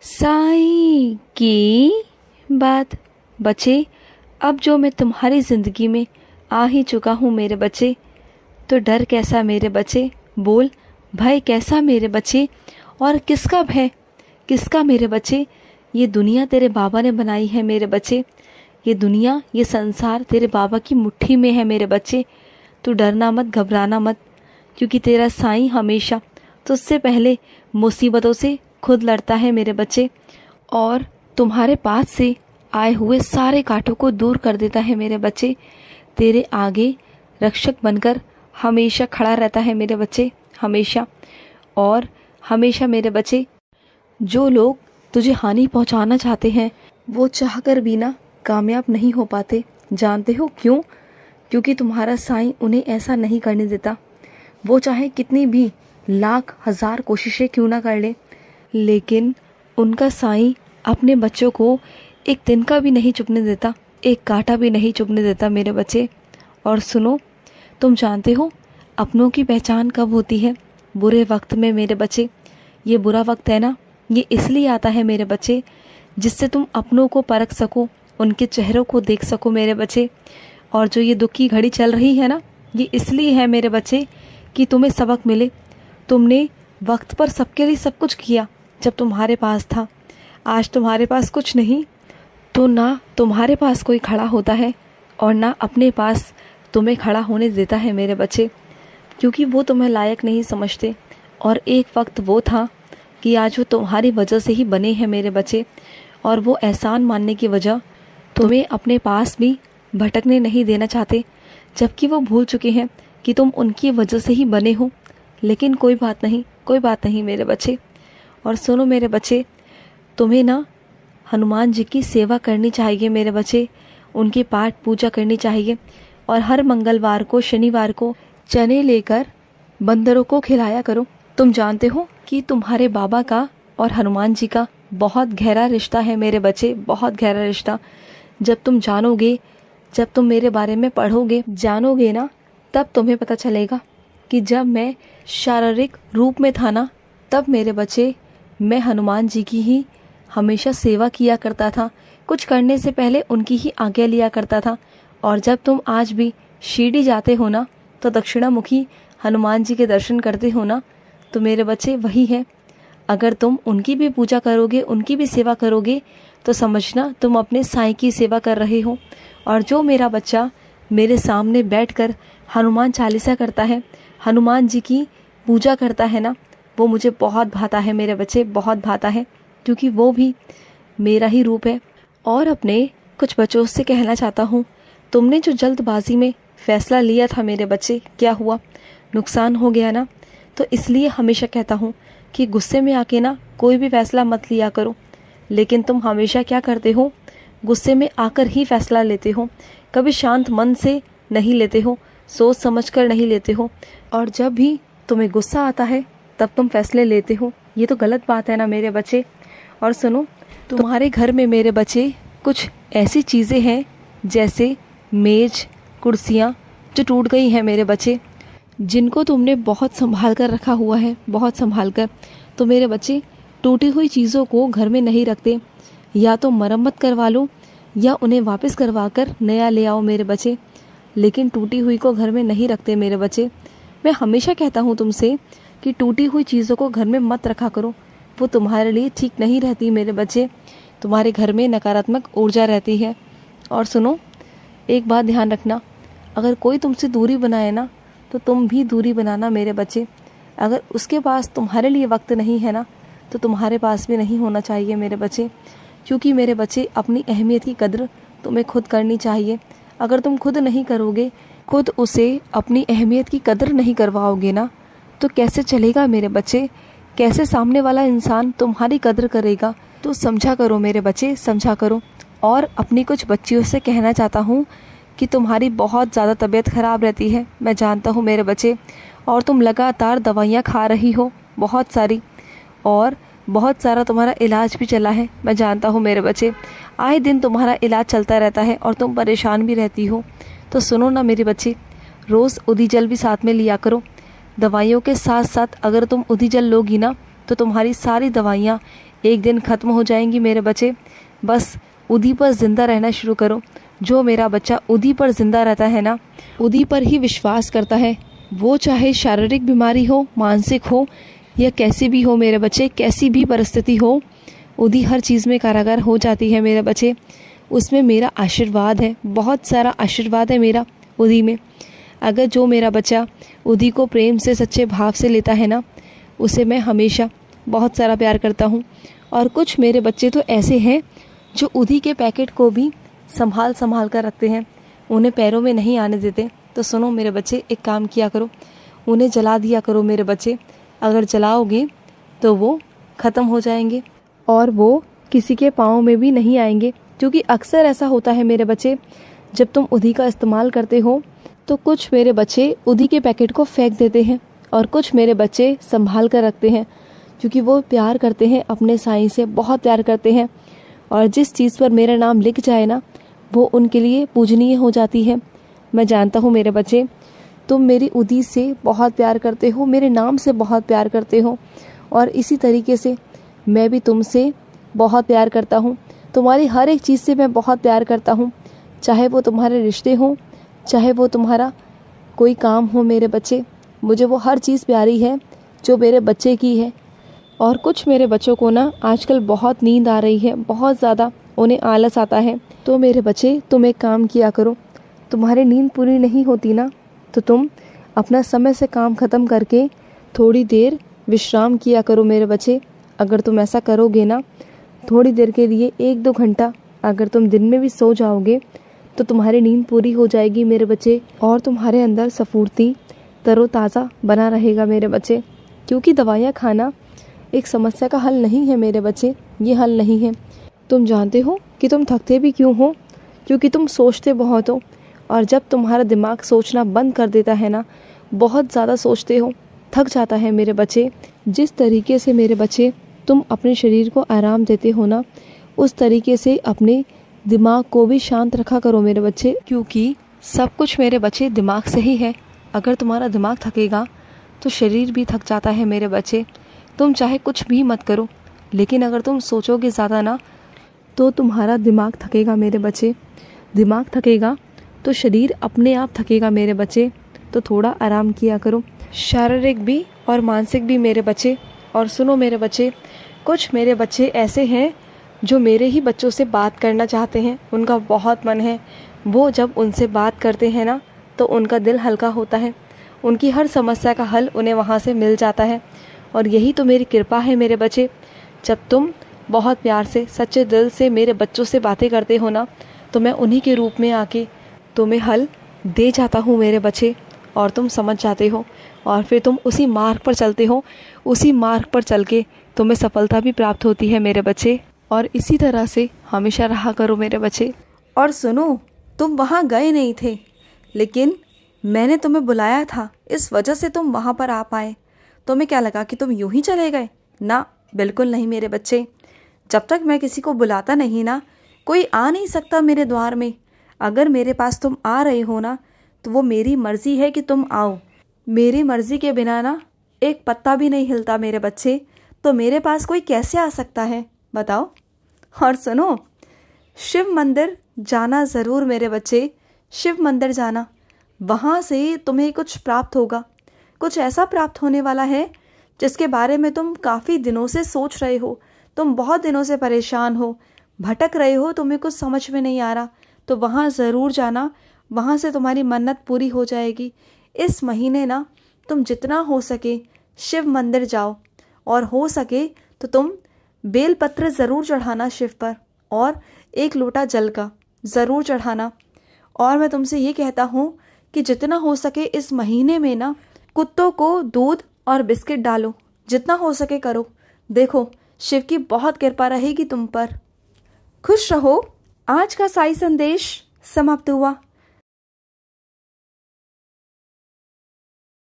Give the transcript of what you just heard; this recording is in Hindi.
साईं की बात। बच्चे, अब जो मैं तुम्हारी ज़िंदगी में आ ही चुका हूँ मेरे बच्चे, तो डर कैसा मेरे बच्चे, बोल भय कैसा मेरे बच्चे, और किसका भय किसका मेरे बच्चे। ये दुनिया तेरे बाबा ने बनाई है मेरे बच्चे, ये दुनिया ये संसार तेरे बाबा की मुट्ठी में है मेरे बच्चे। तू डरना मत, घबराना मत, क्योंकि तेरा साईं हमेशा तुझसे पहले मुसीबतों से खुद लड़ता है मेरे बच्चे, और तुम्हारे पास से आए हुए सारे कांटों को दूर कर देता है मेरे बच्चे। तेरे आगे रक्षक बनकर हमेशा खड़ा रहता है मेरे बच्चे, हमेशा और हमेशा मेरे बच्चे। जो लोग तुझे हानि पहुंचाना चाहते हैं वो चाहकर भी ना कामयाब नहीं हो पाते। जानते हो क्यों? क्योंकि तुम्हारा साईं उन्हें ऐसा नहीं करने देता। वो चाहे कितनी भी लाख हजार कोशिशें क्यों ना कर ले, लेकिन उनका साईं अपने बच्चों को एक दिन का भी नहीं चुभने देता, एक कांटा भी नहीं चुभने देता मेरे बच्चे। और सुनो, तुम जानते हो अपनों की पहचान कब होती है? बुरे वक्त में मेरे बच्चे। ये बुरा वक्त है ना, ये इसलिए आता है मेरे बच्चे जिससे तुम अपनों को परख सको, उनके चेहरों को देख सको मेरे बच्चे। और जो ये दुख की घड़ी चल रही है ना, ये इसलिए है मेरे बच्चे कि तुम्हें सबक मिले। तुमने वक्त पर सबके लिए सब कुछ किया जब तुम्हारे पास था। आज तुम्हारे पास कुछ नहीं तो ना तुम्हारे पास कोई खड़ा होता है और ना अपने पास तुम्हें खड़ा होने देता है मेरे बच्चे, क्योंकि वो तुम्हें लायक नहीं समझते। और एक वक्त वो था कि आज वो तुम्हारी वजह से ही बने हैं मेरे बच्चे, और वो एहसान मानने की वजह तुम्हें अपने पास भी भटकने नहीं देना चाहते, जबकि वो भूल चुके हैं कि तुम उनकी वजह से ही बने हो। लेकिन कोई बात नहीं, कोई बात नहीं मेरे बच्चे। और सुनो मेरे बच्चे, तुम्हें ना हनुमान जी की सेवा करनी चाहिए मेरे बच्चे, उनकी पाठ पूजा करनी चाहिए। और हर मंगलवार को, शनिवार को चने लेकर बंदरों को खिलाया करो। तुम जानते हो कि तुम्हारे बाबा का और हनुमान जी का बहुत गहरा रिश्ता है मेरे बच्चे, बहुत गहरा रिश्ता। जब तुम जानोगे, जब तुम मेरे बारे में पढ़ोगे, जानोगे ना, तब तुम्हें पता चलेगा कि जब मैं शारीरिक रूप में था ना, तब मेरे बच्चे मैं हनुमान जी की ही हमेशा सेवा किया करता था। कुछ करने से पहले उनकी ही आज्ञा लिया करता था। और जब तुम आज भी शिरडी जाते हो ना, तो दक्षिणामुखी हनुमान जी के दर्शन करते हो ना, तो मेरे बच्चे वही है। अगर तुम उनकी भी पूजा करोगे, उनकी भी सेवा करोगे, तो समझना तुम अपने साईं की सेवा कर रहे हो। और जो मेरा बच्चा मेरे सामने बैठकर हनुमान चालीसा करता है, हनुमान जी की पूजा करता है ना, वो मुझे बहुत भाता है मेरे बच्चे, बहुत भाता है, क्योंकि वो भी मेरा ही रूप है। और अपने कुछ बच्चों से कहना चाहता हूँ, तुमने जो जल्दबाजी में फ़ैसला लिया था मेरे बच्चे, क्या हुआ? नुकसान हो गया ना। तो इसलिए हमेशा कहता हूँ कि गुस्से में आके ना कोई भी फ़ैसला मत लिया करो। लेकिन तुम हमेशा क्या करते हो? गुस्से में आकर ही फ़ैसला लेते हो, कभी शांत मन से नहीं लेते हो, सोच समझ कर नहीं लेते हो। और जब भी तुम्हें गुस्सा आता है तब तुम फैसले लेते हो। ये तो गलत बात है ना मेरे बच्चे। और सुनो, तुम्हारे घर में मेरे बच्चे कुछ ऐसी चीज़ें हैं जैसे मेज, कुर्सियाँ जो टूट गई हैं मेरे बच्चे, जिनको तुमने बहुत संभाल कर रखा हुआ है, बहुत संभाल कर। तो मेरे बच्चे टूटी हुई चीज़ों को घर में नहीं रखते, या तो मरम्मत करवा लो या उन्हें वापस करवा कर नया ले आओ मेरे बच्चे, लेकिन टूटी हुई को घर में नहीं रखते मेरे बच्चे। मैं हमेशा कहता हूँ तुमसे कि टूटी हुई चीज़ों को घर में मत रखा करो, वो तुम्हारे लिए ठीक नहीं रहती मेरे बच्चे। तुम्हारे घर में नकारात्मक ऊर्जा रहती है। और सुनो, एक बात ध्यान रखना, अगर कोई तुमसे दूरी बनाए ना, तो तुम भी दूरी बनाना मेरे बच्चे। अगर उसके पास तुम्हारे लिए वक्त नहीं है ना, तो तुम्हारे पास भी नहीं होना चाहिए मेरे बच्चे। क्योंकि मेरे बच्चे अपनी अहमियत की कद्र तुम्हें खुद करनी चाहिए। अगर तुम खुद नहीं करोगे, खुद उसे अपनी अहमियत की कद्र नहीं करवाओगे ना, तो कैसे चलेगा मेरे बच्चे? कैसे सामने वाला इंसान तुम्हारी कद्र करेगा? तो समझा करो मेरे बच्चे, समझा करो। और अपनी कुछ बच्चियों से कहना चाहता हूँ कि तुम्हारी बहुत ज़्यादा तबीयत ख़राब रहती है, मैं जानता हूँ मेरे बच्चे, और तुम लगातार दवाइयाँ खा रही हो बहुत सारी, और बहुत सारा तुम्हारा इलाज भी चला है, मैं जानता हूँ मेरे बच्चे। आए दिन तुम्हारा इलाज चलता रहता है और तुम परेशान भी रहती हो। तो सुनो ना मेरे बच्चे, रोज़ उदी जल भी साथ में लिया करो। दवाइयों के साथ साथ अगर तुम उदी जल लोगी ना, तो तुम्हारी सारी दवाइयाँ एक दिन ख़त्म हो जाएंगी मेरे बच्चे। बस उदी पर ज़िंदा रहना शुरू करो। जो मेरा बच्चा उदी पर ज़िंदा रहता है ना, उदी पर ही विश्वास करता है, वो चाहे शारीरिक बीमारी हो, मानसिक हो या कैसी भी हो मेरे बच्चे, कैसी भी परिस्थिति हो, उदी हर चीज़ में कारागार हो जाती है मेरे बच्चे। उसमें मेरा आशीर्वाद है, बहुत सारा आशीर्वाद है मेरा उदी में। अगर जो मेरा बच्चा उदी को प्रेम से सच्चे भाव से लेता है ना, उसे मैं हमेशा बहुत सारा प्यार करता हूँ। और कुछ मेरे बच्चे तो ऐसे हैं जो उदी के पैकेट को भी संभाल संभाल कर रखते हैं, उन्हें पैरों में नहीं आने देते। तो सुनो मेरे बच्चे, एक काम किया करो, उन्हें जला दिया करो मेरे बच्चे। अगर जलाओगे तो वो ख़त्म हो जाएंगे और वो किसी के पाँव में भी नहीं आएंगे। क्योंकि अक्सर ऐसा होता है मेरे बच्चे, जब तुम उदी का इस्तेमाल करते हो तो कुछ मेरे बच्चे उदी के पैकेट को फेंक देते हैं और कुछ मेरे बच्चे संभाल कर रखते हैं, क्योंकि वो प्यार करते हैं अपने साईं से, बहुत प्यार करते हैं। और जिस चीज़ पर मेरा नाम लिख जाए ना, वो उनके लिए पूजनीय हो जाती है। मैं जानता हूँ मेरे बच्चे, तुम मेरी उदी से बहुत प्यार करते हो, मेरे नाम से बहुत प्यार करते हो, और इसी तरीके से मैं भी तुमसे बहुत प्यार करता हूँ। तुम्हारी हर एक चीज़ से मैं बहुत प्यार करता हूँ, चाहे वो तुम्हारे रिश्ते हों, चाहे वो तुम्हारा कोई काम हो मेरे बच्चे। मुझे वो हर चीज़ प्यारी है जो मेरे बच्चे की है। और कुछ मेरे बच्चों को ना आजकल बहुत नींद आ रही है, बहुत ज़्यादा उन्हें आलस आता है। तो मेरे बच्चे, तुम एक काम किया करो, तुम्हारी नींद पूरी नहीं होती ना, तो तुम अपना समय से काम ख़त्म करके थोड़ी देर विश्राम किया करो मेरे बच्चे। अगर तुम ऐसा करोगे ना, थोड़ी देर के लिए 1-2 घंटा अगर तुम दिन में भी सो जाओगे तो तुम्हारी नींद पूरी हो जाएगी मेरे बच्चे, और तुम्हारे अंदर स्फूर्ति, तरोताज़ा बना रहेगा मेरे बच्चे। क्योंकि दवाइयाँ खाना एक समस्या का हल नहीं है मेरे बच्चे, ये हल नहीं है। तुम जानते हो कि तुम थकते भी क्यों हो? क्योंकि तुम सोचते बहुत हो, और जब तुम्हारा दिमाग सोचना बंद कर देता है ना, बहुत ज़्यादा सोचते हो, थक जाता है मेरे बच्चे। जिस तरीके से मेरे बच्चे तुम अपने शरीर को आराम देते हो ना, उस तरीके से अपने दिमाग को भी शांत रखा करो मेरे बच्चे। क्योंकि सब कुछ मेरे बच्चे दिमाग से ही है। अगर तुम्हारा दिमाग थकेगा तो शरीर भी थक जाता है मेरे बच्चे। तुम चाहे कुछ भी मत करो, लेकिन अगर तुम सोचोगे ज़्यादा ना, तो तुम्हारा दिमाग थकेगा मेरे बच्चे। दिमाग थकेगा तो शरीर अपने आप थकेगा मेरे बच्चे। तो थोड़ा आराम किया करो, शारीरिक भी और मानसिक भी मेरे बच्चे। और सुनो मेरे बच्चे, कुछ मेरे बच्चे ऐसे हैं जो मेरे ही बच्चों से बात करना चाहते हैं, उनका बहुत मन है। वो जब उनसे बात करते हैं ना, तो उनका दिल हल्का होता है, उनकी हर समस्या का हल उन्हें वहाँ से मिल जाता है। और यही तो मेरी कृपा है मेरे बच्चे। जब तुम बहुत प्यार से, सच्चे दिल से मेरे बच्चों से बातें करते हो ना, तो मैं उन्हीं के रूप में आके तुम्हें हल दे जाता हूँ मेरे बच्चे, और तुम समझ जाते हो, और फिर तुम उसी मार्ग पर चलते हो। उसी मार्ग पर चल के तुम्हें सफलता भी प्राप्त होती है मेरे बच्चे। और इसी तरह से हमेशा रहा करो मेरे बच्चे। और सुनो, तुम वहाँ गए नहीं थे, लेकिन मैंने तुम्हें बुलाया था, इस वजह से तुम वहाँ पर आ पाए। तुम्हें क्या लगा कि तुम यूं ही चले गए? ना, बिल्कुल नहीं मेरे बच्चे। जब तक मैं किसी को बुलाता नहीं ना, कोई आ नहीं सकता मेरे द्वार में। अगर मेरे पास तुम आ रहे हो ना, तो वो मेरी मर्जी है कि तुम आओ। मेरी मर्जी के बिना ना एक पत्ता भी नहीं हिलता मेरे बच्चे। तो मेरे पास कोई कैसे आ सकता है, बताओ? और सुनो, शिव मंदिर जाना ज़रूर मेरे बच्चे, शिव मंदिर जाना। वहाँ से तुम्हें कुछ प्राप्त होगा, कुछ ऐसा प्राप्त होने वाला है जिसके बारे में तुम काफ़ी दिनों से सोच रहे हो। तुम बहुत दिनों से परेशान हो, भटक रहे हो, तुम्हें कुछ समझ में नहीं आ रहा। तो वहाँ ज़रूर जाना, वहाँ से तुम्हारी मन्नत पूरी हो जाएगी। इस महीने ना तुम जितना हो सके शिव मंदिर जाओ, और हो सके तो तुम बेलपत्र ज़रूर चढ़ाना शिव पर, और 1 लोटा जल का ज़रूर चढ़ाना। और मैं तुमसे ये कहता हूँ कि जितना हो सके इस महीने में ना कुत्तों को दूध और बिस्किट डालो, जितना हो सके करो। देखो, शिव की बहुत कृपा रहेगी तुम पर। खुश रहो। आज का साई संदेश समाप्त हुआ।